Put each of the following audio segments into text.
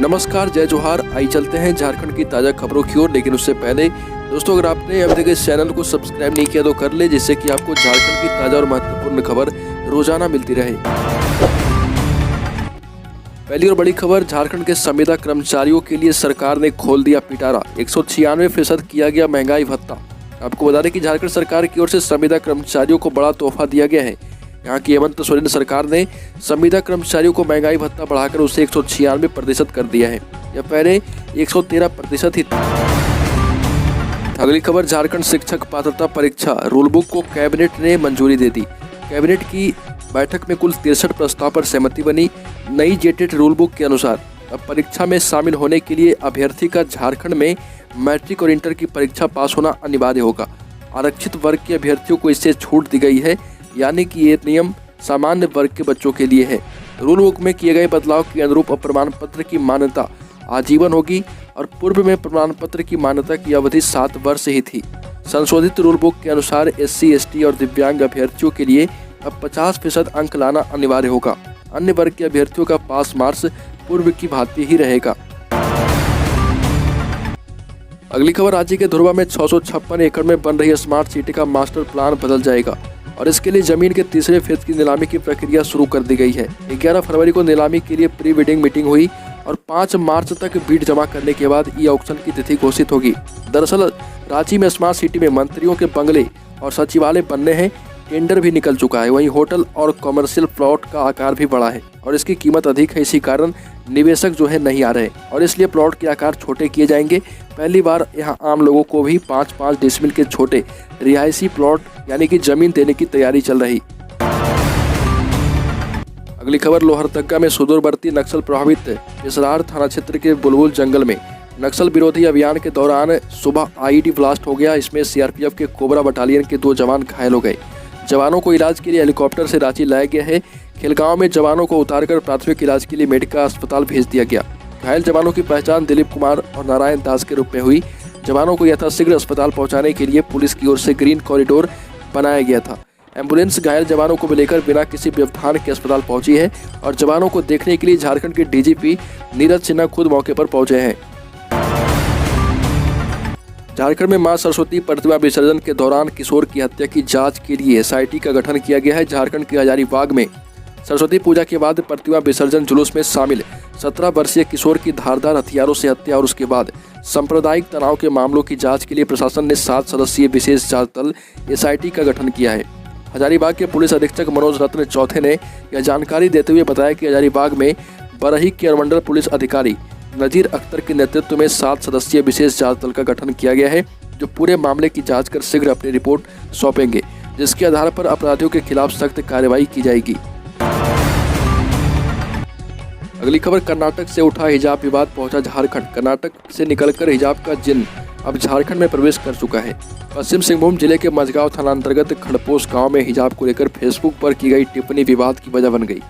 नमस्कार, जय जोहार। आई चलते हैं झारखंड की ताज़ा खबरों की ओर। लेकिन उससे पहले दोस्तों, अगर आपने अभी तक इस चैनल को सब्सक्राइब नहीं किया तो कर ले, जिससे कि आपको झारखंड की ताज़ा और महत्वपूर्ण खबर रोजाना मिलती रहे। पहली और बड़ी खबर, झारखंड के संविदा कर्मचारियों के लिए सरकार ने खोल दिया पिटारा। 196% किया गया महंगाई भत्ता। आपको बता दें कि झारखंड सरकार की ओर से संविदा कर्मचारियों को बड़ा तोहफा दिया गया है। यहाँ की हेमंत सोरेन सरकार ने संविदा कर्मचारियों को महंगाई भत्ता बढ़ाकर उसे 196% कर दिया है। यह पहले 113% ही था। अगली खबर, झारखंड शिक्षक पात्रता परीक्षा रूलबुक को कैबिनेट ने मंजूरी दे दी। कैबिनेट की बैठक में कुल 63 प्रस्ताव पर सहमति बनी। नई जेटेट रूलबुक के अनुसार अब परीक्षा में शामिल होने के लिए अभ्यर्थी का झारखंड में मैट्रिक और इंटर की परीक्षा पास होना अनिवार्य होगा। आरक्षित वर्ग के अभ्यर्थियों को इससे छूट दी गई है, यानी कि ये नियम सामान्य वर्ग के बच्चों के लिए है। रूल बुक में किए गए बदलाव के अनुरूप प्रमाण पत्र की मान्यता आजीवन होगी और पूर्व में प्रमाण पत्र की मान्यता की अवधि 7 वर्ष ही थी। संशोधित रूल बुक के अनुसार SC, ST और दिव्यांग अभ्यर्थियों के लिए अब 50% अंक लाना अनिवार्य होगा। अन्य वर्ग के अभ्यर्थियों का पास मार्क्स पूर्व की भांति ही रहेगा। अगली खबर, राज्य के धुरवा में 656 एकड़ में बन रही स्मार्ट सिटी का मास्टर प्लान बदल जाएगा और इसके लिए जमीन के तीसरे फेज की नीलामी की प्रक्रिया शुरू कर दी गई है। 11 फरवरी को नीलामी के लिए प्री बिडिंग मीटिंग हुई और 5 मार्च तक बिड जमा करने के बाद ई ऑक्शन की तिथि घोषित होगी। दरअसल रांची में स्मार्ट सिटी में मंत्रियों के बंगले और सचिवालय बनने हैं। टेंडर भी निकल चुका है। वहीं होटल और कमर्शियल प्लॉट का आकार भी बड़ा है और इसकी कीमत अधिक है। इसी कारण निवेशक नहीं आ रहे और इसलिए प्लॉट के आकार छोटे किए जाएंगे। पहली बार यहां आम लोगों को भी 5-5 डेसिमल के छोटे रिहायशी प्लॉट यानी कि जमीन देने की तैयारी चल रही। अगली खबर, लोहरदगा में सुदूरवर्ती नक्सल प्रभावित पेशरार थाना क्षेत्र के बुलबुल जंगल में नक्सल विरोधी अभियान के दौरान सुबह IED ब्लास्ट हो गया। इसमें CRPF के कोबरा बटालियन के 2 जवान घायल हो गए। जवानों को इलाज के लिए हेलीकॉप्टर से रांची लाया गया है। खेलगांव में जवानों को उतारकर प्राथमिक इलाज के लिए मेडिका अस्पताल भेज दिया गया। घायल जवानों की पहचान दिलीप कुमार और नारायण दास के रूप में हुई। जवानों को यथाशीघ्र अस्पताल पहुंचाने के लिए पुलिस की ओर से ग्रीन कॉरिडोर बनाया गया था। एम्बुलेंस घायल जवानों को लेकर बिना किसी व्यवधान के अस्पताल पहुंची है और जवानों को देखने के लिए झारखंड के DGP नीरज सिन्हा खुद मौके पर पहुंचे हैं। झारखंड में मां सरस्वती प्रतिमा विसर्जन के दौरान किशोर की हत्या की जांच के लिए SIT का गठन किया गया है। झारखंड के हजारीबाग में सरस्वती पूजा के बाद प्रतिमा विसर्जन जुलूस में शामिल 17 वर्षीय किशोर की धारदार हथियारों से हत्या और उसके बाद सांप्रदायिक तनाव के मामलों की जांच के लिए प्रशासन ने 7 सदस्यीय विशेष जांच दल SIT का गठन किया है। हजारीबाग के पुलिस अधीक्षक मनोज रत्न चौथे ने यह जानकारी देते हुए बताया कि हजारीबाग में बरही के अनुमंडल पुलिस अधिकारी नजीर अख्तर के नेतृत्व में 7 सदस्यीय विशेष जांच दल का गठन किया गया है, जो पूरे मामले की जांच कर शीघ्र अपनी रिपोर्ट सौंपेंगे, जिसके आधार पर अपराधियों के खिलाफ सख्त कार्रवाई की जाएगी। अगली खबर, कर्नाटक से उठा हिजाब विवाद पहुंचा झारखंड। कर्नाटक से निकलकर हिजाब का जिन अब झारखंड में प्रवेश कर चुका है। पश्चिम सिंहभूम जिले के मझगांव थाना अंतर्गत खड़पोस गांव में हिजाब को लेकर फेसबुक पर की गई टिप्पणी विवाद की वजह बन गई।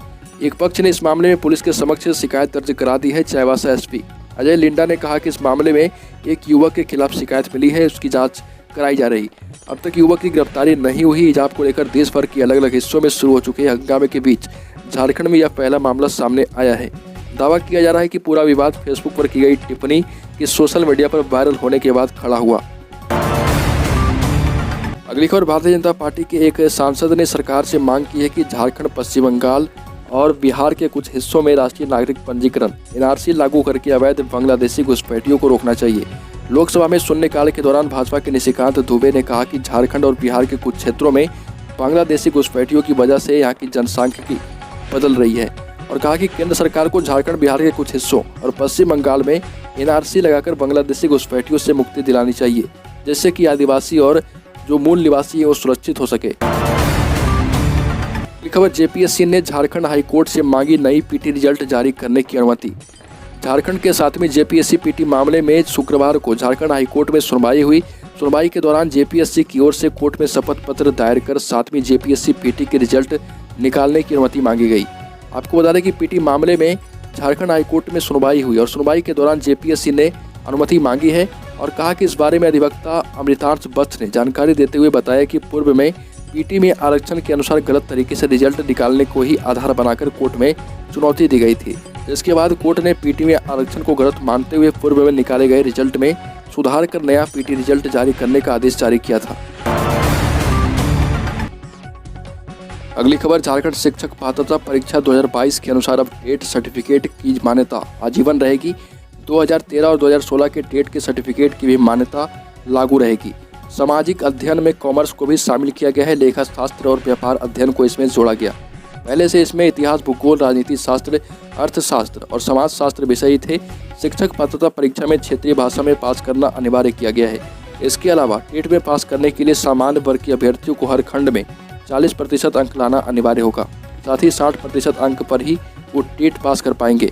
एक पक्ष ने इस मामले में पुलिस के समक्ष शिकायत दर्ज करा दी है। चाईबासा SP अजय लिंडा ने कहा कि इस मामले में एक युवक के खिलाफ शिकायत मिली है, उसकी जांच कराई जा रही। अब तक युवक की गिरफ्तारी नहीं हुई। हिजाब को लेकर देश भर के अलग अलग हिस्सों में शुरू हो चुके हंगामे के बीच झारखंड में यह पहला मामला सामने आया है। दावा किया जा रहा है कि पूरा विवाद फेसबुक पर की गई टिप्पणी के सोशल मीडिया पर वायरल होने के बाद खड़ा हुआ। अगली खबर, भारतीय जनता पार्टी के एक सांसद ने सरकार से मांग की है कि झारखंड, पश्चिम बंगाल और बिहार के कुछ हिस्सों में राष्ट्रीय नागरिक पंजीकरण NRC लागू करके अवैध बांग्लादेशी घुसपैठियों को रोकना चाहिए। लोकसभा में शून्यकाल के दौरान भाजपा के निशिकांत दुबे ने कहा कि झारखंड और बिहार के कुछ क्षेत्रों में बांग्लादेशी घुसपैठियों की वजह से यहाँ की जनसांख्यिकी बदल रही है और कहा कि केंद्र सरकार को झारखंड, बिहार के कुछ हिस्सों और पश्चिम बंगाल में NRC लगाकर बांग्लादेशी घुसपैठियों से मुक्ति दिलानी चाहिए, जिससे कि आदिवासी और जो मूल निवासी है वो सुरक्षित हो सके। खबर, JPSC ने झारखंड हाईकोर्ट से मांगी नई PT रिजल्ट जारी करने की अनुमति। झारखंड के 7वीं JPSC PT मामले में शुक्रवार को झारखंड हाईकोर्ट में सुनवाई हुई। सुनवाई के दौरान JPSC की ओर से कोर्ट में शपथ पत्र दायर कर 7वीं JPSC PT के रिजल्ट निकालने की अनुमति मांगी गई। आपको बता दें कि PT मामले में झारखंड हाईकोर्ट में सुनवाई हुई और सुनवाई के दौरान JPSC ने अनुमति मांगी है और कहा कि इस बारे में अधिवक्ता अमृतांश वत्स ने जानकारी देते हुए बताया कि पूर्व में पीटी में आरक्षण के अनुसार गलत तरीके से रिजल्ट निकालने को ही आधार बनाकर कोर्ट में चुनौती दी गई थी। इसके बाद कोर्ट ने पीटी में आरक्षण को गलत मानते हुए पूर्व में निकाले गए रिजल्ट में सुधार कर नया पीटी रिजल्ट जारी करने का आदेश जारी किया था। अगली खबर, झारखंड शिक्षक पात्रता परीक्षा 2022 के अनुसार अब टेट सर्टिफिकेट की मान्यता आजीवन रहेगी। 2013 और 2016 के टेट के सर्टिफिकेट की भी मान्यता लागू रहेगी। सामाजिक अध्ययन में कॉमर्स को भी शामिल किया गया है। लेखा शास्त्र और व्यापार अध्ययन को इसमें जोड़ा गया। पहले से इसमें इतिहास, भूगोल, राजनीति शास्त्र, अर्थशास्त्र और समाज शास्त्र विषय थे। शिक्षक पात्रता परीक्षा में क्षेत्रीय भाषा में पास करना अनिवार्य किया गया है। इसके अलावा टेट में पास करने के लिए सामान्य वर्ग के अभ्यर्थियों को हर खंड में 40% अंक लाना अनिवार्य होगा। साथ ही 60% अंक पर ही वो टेट पास कर पाएंगे।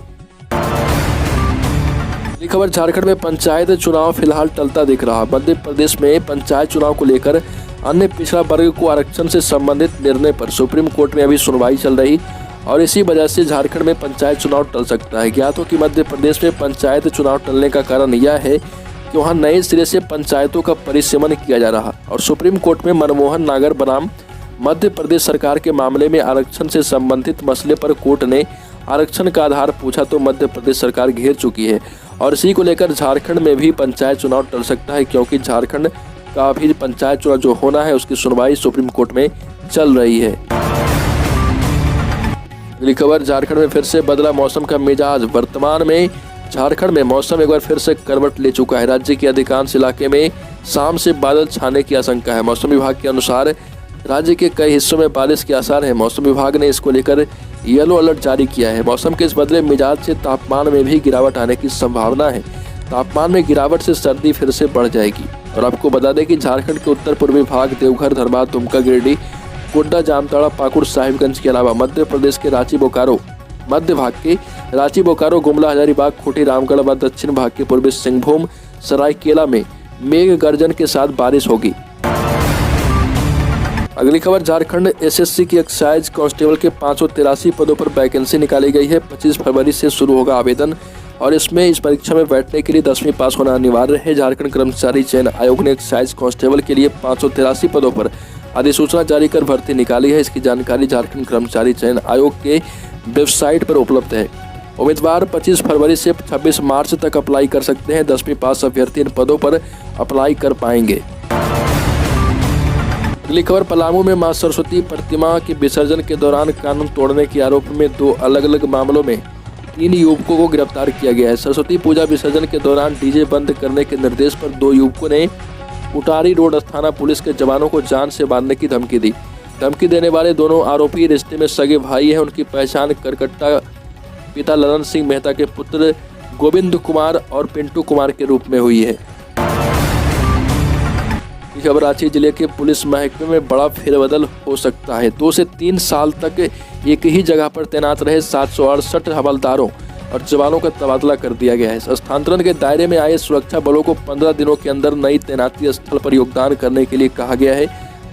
अगली खबर, झारखंड में पंचायत चुनाव फिलहाल टलता दिख रहा। मध्य प्रदेश में पंचायत चुनाव को लेकर अन्य पिछड़ा वर्ग को आरक्षण से संबंधित निर्णय पर सुप्रीम कोर्ट में अभी सुनवाई चल रही और इसी वजह से झारखंड में पंचायत चुनाव टल सकता है। ज्ञात हो कि मध्य प्रदेश में पंचायत चुनाव टलने का कारण यह है कि वहां नए सिरे से पंचायतों का परिसीमन किया जा रहा और सुप्रीम कोर्ट में मनमोहन नागर बनाम मध्य प्रदेश सरकार के मामले में आरक्षण से संबंधित मसले पर कोर्ट ने आरक्षण का आधार पूछा तो मध्य प्रदेश सरकार घेर चुकी है और इसी को लेकर झारखंड में भी पंचायत चुनाव टल सकता है, क्योंकि झारखंड का भी पंचायत चुनाव जो होना है उसकी सुनवाई सुप्रीम कोर्ट में चल रही है। अगली खबर, झारखंड में फिर से बदला मौसम का मिजाज। वर्तमान में झारखंड में मौसम एक बार फिर से करवट ले चुका है। राज्य के अधिकांश इलाके में शाम से बादल छाने की आशंका है। मौसम विभाग के अनुसार राज्य के कई हिस्सों में बारिश के आसार हैं। मौसम विभाग ने इसको लेकर येलो अलर्ट जारी किया है। मौसम के इस बदले मिजाज से तापमान में भी गिरावट आने की संभावना है। तापमान में गिरावट से सर्दी फिर से बढ़ जाएगी। और आपको बता दें कि झारखंड के उत्तर पूर्वी भाग देवघर, धनबाद, दुमका, गिरिडीह, गोड्डा, जामताड़ा, पाकुड़, साहिबगंज के अलावा मध्य प्रदेश के रांची, बोकारो, मध्य भाग के रांची, बोकारो, गुमला, हजारीबाग, खूंटी, रामगढ़ व दक्षिण भाग के पूर्वी सिंहभूम, सरायकेला में मेघ गर्जन के साथ बारिश होगी। अगली खबर, झारखंड एसएससी की एक्साइज कांस्टेबल के 583 पदों पर वैकेंसी निकाली गई है। 25 फरवरी से शुरू होगा आवेदन और इसमें इस परीक्षा में बैठने के लिए 10वीं पास होना अनिवार्य है। झारखंड कर्मचारी चयन आयोग ने एक्साइज कांस्टेबल के लिए 583 पदों पर अधिसूचना जारी कर भर्ती निकाली है। इसकी जानकारी झारखंड कर्मचारी चयन आयोग के वेबसाइट पर उपलब्ध है। उम्मीदवार 25 फरवरी से 26 मार्च तक अप्लाई कर सकते हैं। 10वीं पास अभ्यर्थी इन पदों पर अप्लाई कर पाएंगे। अगली खबर, पलामू में मां सरस्वती प्रतिमा के विसर्जन के दौरान कानून तोड़ने के आरोप में 2 अलग अलग मामलों में 3 युवकों को गिरफ्तार किया गया है। सरस्वती पूजा विसर्जन के दौरान डीजे बंद करने के निर्देश पर 2 युवकों ने उटारी रोड थाना पुलिस के जवानों को जान से मारने की धमकी दी। धमकी देने वाले दोनों आरोपी रिश्ते में सगे भाई हैं। उनकी पहचान करकट्टा पिता ललन सिंह मेहता के पुत्र गोविंद कुमार और पिंटू कुमार के रूप में हुई है। खबर, रांची जिले के पुलिस महकमे में बड़ा फेरबदल हो सकता है। 2 से 3 साल तक एक ही जगह पर तैनात रहे 768 हवलदारों और जवानों का तबादला कर दिया गया है। स्थानांतरण के दायरे में आए सुरक्षा बलों को 15 दिनों के अंदर नई तैनाती स्थल पर योगदान करने के लिए कहा गया है।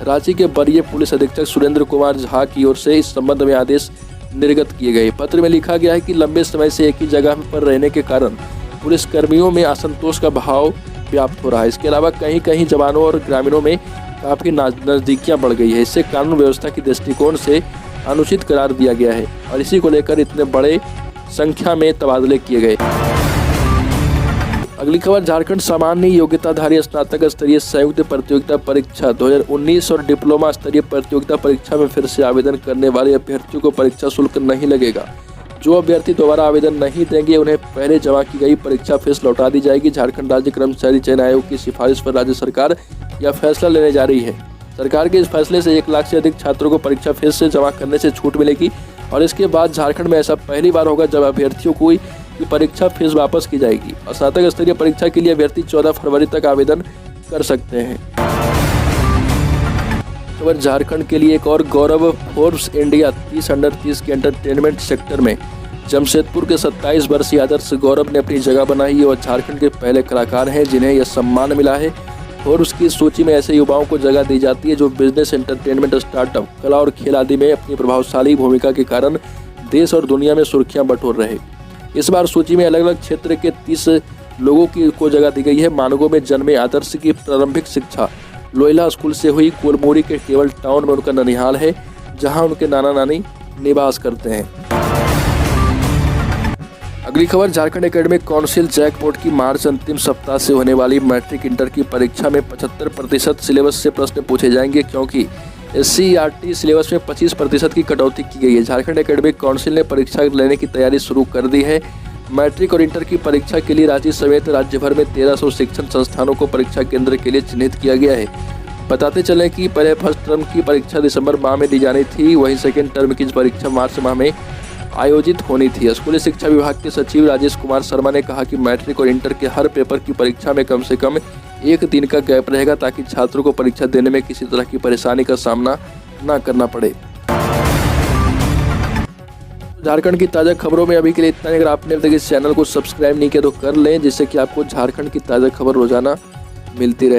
रांची के वरीय पुलिस अधीक्षक सुरेंद्र कुमार झा की ओर से इस संबंध में आदेश निर्गत किए गए। पत्र में लिखा गया है कि लंबे समय से एक ही जगह पर रहने के कारण पुलिस कर्मियों में असंतोष का भाव व्याप्त हो रहा है। इसके अलावा कहीं कहीं जवानों और ग्रामीणों में काफी नजदीकियां बढ़ गई है। इससे कानून व्यवस्था की दृष्टिकोण से अनुचित करार दिया गया है और इसी को लेकर इतने बड़े संख्या में तबादले किए गए। अगली खबर, झारखंड सामान्य योग्यताधारी स्नातक स्तरीय संयुक्त प्रतियोगिता परीक्षा 2019 और डिप्लोमा स्तरीय प्रतियोगिता परीक्षा में फिर से आवेदन करने वाले अभ्यर्थियों को परीक्षा शुल्क नहीं लगेगा। जो अभ्यर्थी दोबारा आवेदन नहीं देंगे उन्हें पहले जमा की गई परीक्षा फीस लौटा दी जाएगी। झारखंड राज्य कर्मचारी चयन आयोग की सिफारिश पर राज्य सरकार यह फैसला लेने जा रही है। सरकार के इस फैसले से 1 लाख से अधिक छात्रों को परीक्षा फीस से जमा करने से छूट मिलेगी और इसके बाद झारखंड में ऐसा पहली बार होगा जब अभ्यर्थियों को की परीक्षा फीस वापस की जाएगी। स्नातक स्तरीय परीक्षा के लिए अभ्यर्थी 14 फरवरी तक आवेदन कर सकते हैं। खबर, झारखंड के लिए एक और गौरव, फोर्ब्स इंडिया 30 अंडर 30 के एंटरटेनमेंट सेक्टर में जमशेदपुर के 27 वर्षीय आदर्श गौरव ने अपनी जगह बनाई और झारखंड के पहले कलाकार हैं जिन्हें यह सम्मान मिला है। फोर्ब्स की सूची में ऐसे युवाओं को जगह दी जाती है जो बिजनेस, एंटरटेनमेंट, स्टार्टअप, कला और खेल आदि में अपनी प्रभावशाली भूमिका के कारण देश और दुनिया में सुर्खियां बटोर रहे। इस बार सूची में अलग अलग क्षेत्र के 30 लोगों को जगह दी गई है। मानगो में जन्मे आदर्श की प्रारंभिक शिक्षा लोयला स्कूल से हुई। कोलमोरी के केवल टाउन में उनका ननिहाल है, जहां उनके नाना नानी निवास करते हैं। अगली खबर, झारखंड एकेडमिक काउंसिल जैकपॉट की मार्च अंतिम सप्ताह से होने वाली मैट्रिक इंटर की परीक्षा में 75% सिलेबस से प्रश्न पूछे जाएंगे, क्योंकि SCERT सिलेबस में 25% की कटौती की गई है। झारखंड एकेडमिक काउंसिल ने परीक्षा लेने की तैयारी शुरू कर दी है। मैट्रिक और इंटर की परीक्षा के लिए रांची समेत राज्य भर में 1300 शिक्षण संस्थानों को परीक्षा केंद्र के लिए चिन्हित किया गया है। बताते चलें कि पहले फर्स्ट टर्म की परीक्षा दिसंबर माह में दी जानी थी, वहीं सेकेंड टर्म की परीक्षा मार्च माह में आयोजित होनी थी। स्कूली शिक्षा विभाग के सचिव राजेश कुमार शर्मा ने कहा कि मैट्रिक और इंटर के हर पेपर की परीक्षा में कम से कम 1 दिन का गैप रहेगा, ताकि छात्रों को परीक्षा देने में किसी तरह की परेशानी का सामना न करना पड़े। झारखंड की ताज़ा खबरों में अभी के लिए इतना ही। अगर आपने अब तक इस चैनल को सब्सक्राइब नहीं किया तो कर लें, जिससे कि आपको झारखंड की ताज़ा खबर रोजाना मिलती रहे।